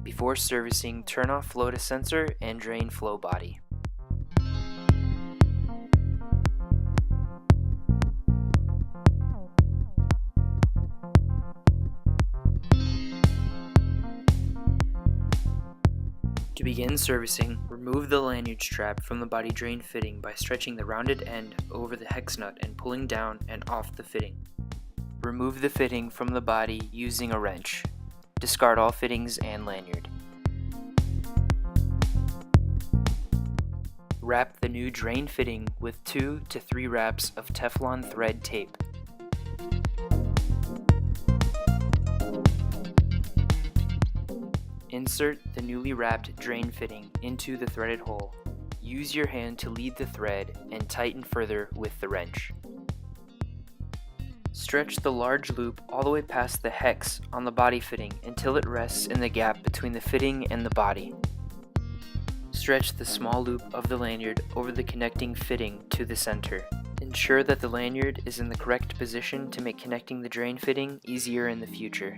Before servicing, turn off flow to sensor and drain flow body. To begin servicing, remove the lanyard strap from the body drain fitting by stretching the rounded end over the hex nut and pulling down and off the fitting. Remove the fitting from the body using a wrench. Discard all fittings and lanyard. Wrap the new drain fitting with 2 to 3 wraps of Teflon thread tape. Insert the newly wrapped drain fitting into the threaded hole. Use your hand to lead the thread and tighten further with the wrench. Stretch the large loop all the way past the hex on the body fitting until it rests in the gap between the fitting and the body. Stretch the small loop of the lanyard over the connecting fitting to the center. Ensure that the lanyard is in the correct position to make connecting the drain fitting easier in the future.